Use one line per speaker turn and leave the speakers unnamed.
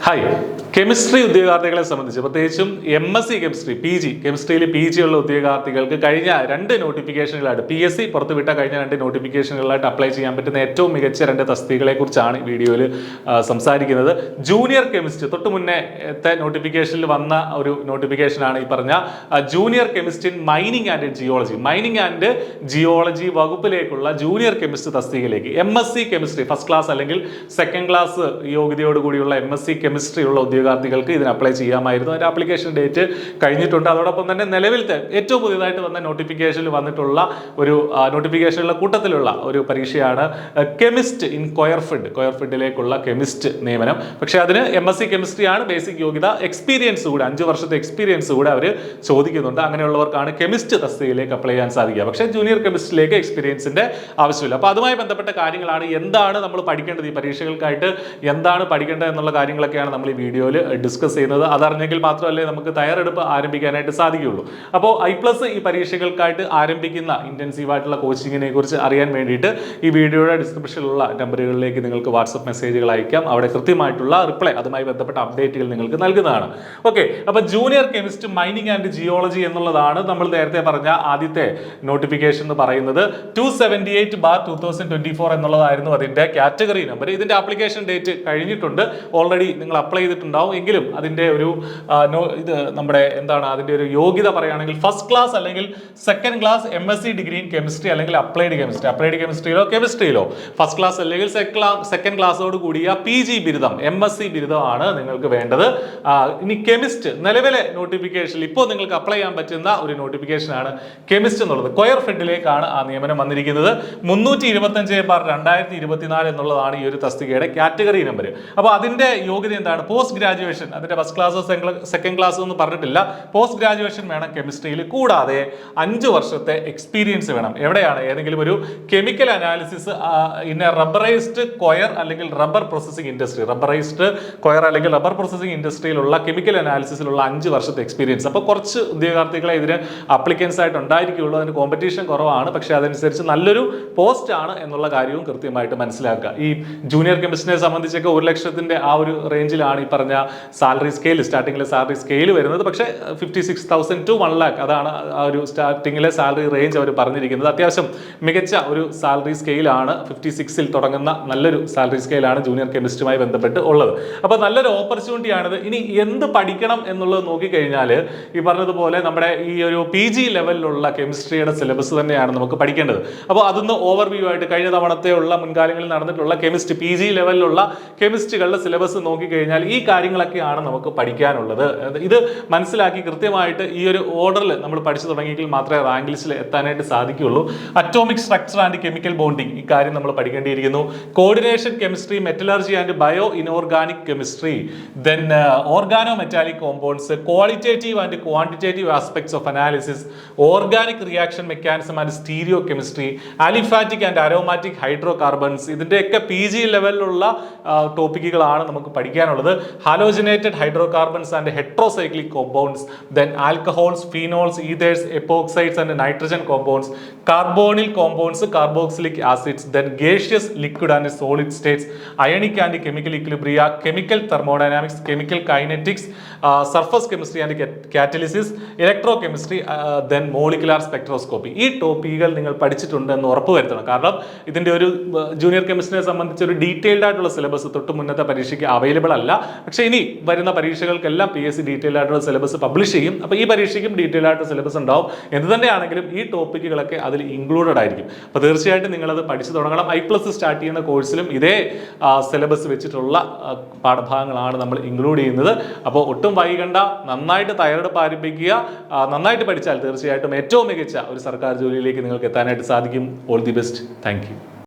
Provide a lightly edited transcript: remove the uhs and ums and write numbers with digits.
Hi. Chemistry ഉദ്യോഗാർത്ഥികളെ സംബന്ധിച്ച് പ്രത്യേകിച്ചും MSc chemistry കെമിസ്ട്രിയിൽ PG ഉള്ള ഉദ്യോഗാർത്ഥികൾക്ക് കഴിഞ്ഞ 2 നോട്ടിഫിക്കേഷനുകളായിട്ട് PSC പുറത്തുവിട്ട കഴിഞ്ഞ 2 നോട്ടിഫിക്കേഷനുകളായിട്ട് അപ്ലൈ ചെയ്യാൻ പറ്റുന്ന ഏറ്റവും മികച്ച 2 തസ്തികകളെ കുറിച്ചാണ് ഈ വീഡിയോയിൽ സംസാരിക്കുന്നത്. ജൂനിയർ കെമിസ്റ്റ് തൊട്ട് മുന്നേത്തെ നോട്ടിഫിക്കേഷനിൽ വന്ന ഒരു നോട്ടിഫിക്കേഷനാണ് ഈ പറഞ്ഞ junior chemist in mining and geology വകുപ്പിലേക്കുള്ള ജൂനിയർ കെമിസ്റ്റ് തസ്തികയിലേക്ക് MSc കെമിസ്ട്രി ഫസ്റ്റ് ക്ലാസ് അല്ലെങ്കിൽ സെക്കൻഡ് ക്ലാസ് യോഗ്യതയോടുകൂടിയുള്ള MSc കെമിസ്ട്രി ഉള്ള ഉദ്യോഗാർത്ഥികൾക്ക് ഇതിന് അപ്ലൈ ചെയ്യാമായിരുന്നു. അതിന്റെ ആപ്ലിക്കേഷൻ ഡേറ്റ് കഴിഞ്ഞിട്ടുണ്ട്. അതോടൊപ്പം തന്നെ നിലവിലത്തെ ഏറ്റവും പുതിയതായിട്ട് വന്ന നോട്ടിഫിക്കേഷനിൽ വന്നിട്ടുള്ള ഒരു നോട്ടിഫിക്കേഷനുള്ള കൂട്ടത്തിലുള്ള ഒരു പരീക്ഷയാണ് കെമിസ്റ്റ് ഇൻ കൊയർഫിഡിലേക്കുള്ള കെമിസ്റ്റ് നിയമനം. പക്ഷേ അതിന് MSc കെമിസ്ട്രി ആണ് ബേസിക് യോഗ്യത. എക്സ്പീരിയൻസ് കൂടെ 5 വർഷത്തെ എക്സ്പീരിയൻസ് കൂടെ അവർ ചോദിക്കുന്നുണ്ട്. അങ്ങനെയുള്ളവർക്കാണ് കെമിസ്റ്റ് തസ്തികയിലേക്ക് അപ്ലൈ ചെയ്യാൻ സാധിക്കുക. പക്ഷേ ജൂനിയർ കെമിസ്ട്രിയിലേക്ക് എക്സ്പീരിയൻസിന്റെ ആവശ്യമില്ല. അപ്പോൾ അതുമായി ബന്ധപ്പെട്ട കാര്യങ്ങളാണ്, എന്താണ് നമ്മൾ പഠിക്കേണ്ടത്, ഈ പരീക്ഷകൾക്കായിട്ട് എന്താണ് പഠിക്കേണ്ടത് എന്നുള്ള കാര്യങ്ങളൊക്കെയാണ് നമ്മൾ ഈ വീഡിയോയിൽ ഡിസ്കസ് ചെയ്യുന്നത്. അതറിഞ്ഞെങ്കിൽ മാത്രമല്ലേ നമുക്ക് തയ്യാറെടുപ്പ് ആരംഭിക്കാനായിട്ട് സാധിക്കുകയുള്ളൂ. അപ്പോൾ I+ ഈ പരീക്ഷകൾക്കായിട്ട് ആരംഭിക്കുന്ന ഇന്റൻസീവ് ആയിട്ടുള്ള കോച്ചിങ്ങിനെ കുറിച്ച് അറിയാൻ വേണ്ടിയിട്ട് ഈ വീഡിയോയുടെ ഡിസ്ക്രിപ്ഷനിലുള്ള നമ്പറുകളിലേക്ക് നിങ്ങൾക്ക് വാട്സപ്പ് മെസ്സേജുകൾ അയക്കാം. അവിടെ കൃത്യമായിട്ടുള്ള റിപ്ലൈ, അതുമായി ബന്ധപ്പെട്ട അപ്ഡേറ്റുകൾ നിങ്ങൾക്ക് നൽകുന്നതാണ്. ഓക്കെ, അപ്പോൾ junior chemist mining and geology എന്നുള്ളതാണ് നമ്മൾ നേരത്തെ പറഞ്ഞ ആദ്യത്തെ നോട്ടിഫിക്കേഷൻ എന്ന് പറയുന്നത്. 278/2024 എന്നുള്ളതായിരുന്നു അതിന്റെ കാറ്റഗറി നമ്പർ. ഇതിന്റെ ആപ്ലിക്കേഷൻ ഡേറ്റ് കഴിഞ്ഞിട്ടുണ്ട്. ഓൾറെഡി നിങ്ങൾ അപ്ലൈ ചെയ്തിട്ടുണ്ടാവും. എങ്കിലും അതിന്റെ ഒരു ഇത് നമ്മുടെ എന്താണ് അതിന്റെ ഒരു യോഗ്യത പറയുകയാണെങ്കിൽ ഫസ്റ്റ് ക്ലാസ് അല്ലെങ്കിൽ second class MSc degree in chemistry അല്ലെങ്കിൽ അപ്ലൈഡ് കെമിസ്ട്രിയിലോ ഫസ്റ്റ് ക്ലാസ് അല്ലെങ്കിൽ സെക്കൻഡ് ക്ലാസ്സോട് കൂടിയ PG ബിരുദം MSc ബിരുദമാണ് നിങ്ങൾക്ക് വേണ്ടത്. ഇനി കെമിസ്റ്റ് നിലവിലെ നോട്ടിഫിക്കേഷനിൽ ഇപ്പോൾ നിങ്ങൾക്ക് അപ്ലൈ ചെയ്യാൻ പറ്റുന്ന ഒരു നോട്ടിഫിക്കേഷനാണ് കെമിസ്റ്റ് എന്നുള്ളത്. കൊയർഫിഡിലേക്കാണ് ആ നിയമനം വന്നിരിക്കുന്നത്. 325/2024 എന്നുള്ളതാണ് ഈ ഒരു തസ്തികയുടെ കാറ്റഗറി നമ്പർ. അപ്പോൾ അതിന്റെ യോഗ്യത എന്താണ്? Post graduation. അതിന്റെ ഫസ്റ്റ് ക്ലാസ്സോ സെക്കൻഡ് ക്ലാസ്സോ ഒന്നും പറഞ്ഞിട്ടില്ല. പോസ്റ്റ് ഗ്രാജുവേഷൻ വേണം കെമിസ്ട്രിയിൽ. കൂടാതെ 5 വർഷത്തെ എക്സ്പീരിയൻസ് വേണം. എവിടെയാണ്? ഏതെങ്കിലും ഒരു chemical analysis in a rubberised coir അല്ലെങ്കിൽ റബ്ബർ പ്രോസസിംഗ് ഇൻഡസ്ട്രിയിലുള്ള കെമിക്കൽ അനാലിസിസിലുള്ള 5 വർഷത്തെ എക്സ്പീരിയൻസ്. അപ്പോൾ കുറച്ച് ഉദ്യോഗാർത്ഥികളെ ഇതിന് അപ്ലിക്കൻസ് ആയിട്ട് ഉണ്ടായിരിക്കുള്ളൂ. അതിന് കോമ്പറ്റീഷൻ കുറവാണ്. പക്ഷേ അതനുസരിച്ച് നല്ലൊരു പോസ്റ്റ് ആണ് എന്നുള്ള കാര്യവും കൃത്യമായിട്ട് മനസ്സിലാക്കുക. ഈ ജൂനിയർ കെമിസ്ട്രിനെ സംബന്ധിച്ചൊക്കെ 1 ലക്ഷത്തിന്റെ ആ ഒരു റേഞ്ചിലാണ് ഈ പറഞ്ഞ സാലറി സ്കെയിൽ, സ്റ്റാർട്ടിങ്ങിലെ സാലറി സ്കെയിൽ വരുന്നത്. പക്ഷേ 56,000 to 1 lakh അതാണ് ആ ഒരു സ്റ്റാർട്ടിങ്ങിലെ സാലറി റേഞ്ച് അവർ പറഞ്ഞിരിക്കുന്നത്. അത്യാവശ്യം മികച്ച ഒരു സാലറി സ്കെയിലാണ്. 56-ൽ തുടങ്ങുന്ന നല്ലൊരു സാലറി സ്കെയിലാണ് ജൂനിയർ കെമിസ്ട്രിയുമായി ബന്ധപ്പെട്ട് ഉള്ളത്. അപ്പോൾ നല്ലൊരു ഓപ്പർച്യൂണിറ്റിയാണിത്. ഇനി എന്ത് പഠിക്കണം എന്നുള്ളത് നോക്കിക്കഴിഞ്ഞാൽ ഈ പറഞ്ഞതുപോലെ നമ്മുടെ ഈ ഒരു PG ലെവലിലുള്ള കെമിസ്ട്രിയുടെ സിലബസ് തന്നെയാണ് നമുക്ക് പഠിക്കേണ്ടത്. അപ്പോൾ അതൊന്ന് ഓവർവ്യൂ ആയിട്ട് കഴിഞ്ഞ തവണത്തെയുള്ള മുൻകാലങ്ങളിൽ നടന്നിട്ടുള്ള കെമിസ്ട്രി PG ലെവലിലുള്ള കെമിസ്ട്രികളുടെ സിലബസ് നോക്കിക്കഴിഞ്ഞാൽ ഈ കാര്യങ്ങളൊക്കെയാണ് നമുക്ക് പഠിക്കാനുള്ളത്. ഇത് മനസ്സിലാക്കി കൃത്യമായിട്ട് ഈ ഒരു ഓർഡറിൽ നമ്മൾ പഠിച്ചു തുടങ്ങിയെങ്കിൽ മാത്രമേ റാങ്ക് ലിസ്റ്റിൽ എത്താനായിട്ട് സാധിക്കുകയുള്ളൂ. Atomic structure and chemical bonding, ഈ കാര്യം നമ്മൾ പഠിക്കേണ്ടിയിരിക്കുന്നു. Coordination chemistry, metallurgy and bioinorganic chemistry, then organometallic compounds, qualitative and quantitative aspects of analysis, organic reaction mechanism and stereochemistry, aliphatic and aromatic hydrocarbons. ഇതിന്റെയൊക്കെ PG ലെവലിലുള്ള ടോപ്പിക്കുകളാണ് നമുക്ക് പഠിക്കാനുള്ളത്. Halogenated hydrocarbons and heterocyclic compounds, then alcohols, phenols, ethers, epoxides and nitrogen compounds, carbonyl compounds, carboxylic acids, then gaseous liquid and solid States, ionic and chemical equilibria, chemical thermodynamics, chemical kinetics, surface chemistry and catalysis, electro chemistry, then molecular spectroscopy. ഈ ടോപ്പിക്കുകൾ നിങ്ങൾ പഠിച്ചിട്ടുണ്ടെന്ന് ഉറപ്പുവരുത്തണം. കാരണം ഇതിന്റെ ഒരു junior കെമിസ്ട്രിയെ സംബന്ധിച്ച് ഒരു detailed ആയിട്ടുള്ള syllabus തൊട്ട് മുന്നത്തെ പരീക്ഷയ്ക്ക് അവൈലബിൾ അല്ല. പക്ഷേ ഇനി വരുന്ന പരീക്ഷകൾക്കെല്ലാം PSC ഡീറ്റെയിൽ ആയിട്ടുള്ള സിലബസ് പബ്ലിഷ് ചെയ്യും. അപ്പോൾ ഈ പരീക്ഷയ്ക്കും ഡീറ്റെയിൽ ആയിട്ട് സിലബസ് ഉണ്ടാവും. എന്ത് തന്നെയാണെങ്കിലും ഈ ടോപ്പിക്കുകളൊക്കെ അതിൽ ഇൻക്ലൂഡഡ് ആയിരിക്കും. അപ്പോൾ തീർച്ചയായിട്ടും നിങ്ങളത് പഠിച്ചു തുടങ്ങണം. I+ സ്റ്റാർട്ട് ചെയ്യുന്ന കോഴ്സിലും ഇതേ സിലബസ് വെച്ചിട്ടുള്ള പാഠഭാഗങ്ങളാണ് നമ്മൾ ഇൻക്ലൂഡ് ചെയ്യുന്നത്. അപ്പോൾ ഒട്ടും വൈകണ്ട, നന്നായിട്ട് തയ്യാറെടുപ്പ് ആരംഭിക്കുക. നന്നായിട്ട് പഠിച്ചാൽ തീർച്ചയായിട്ടും ഏറ്റവും മികച്ച ഒരു സർക്കാർ ജോലിയിലേക്ക് നിങ്ങൾക്ക് എത്താനായിട്ട് സാധിക്കും. All the best. Thank you.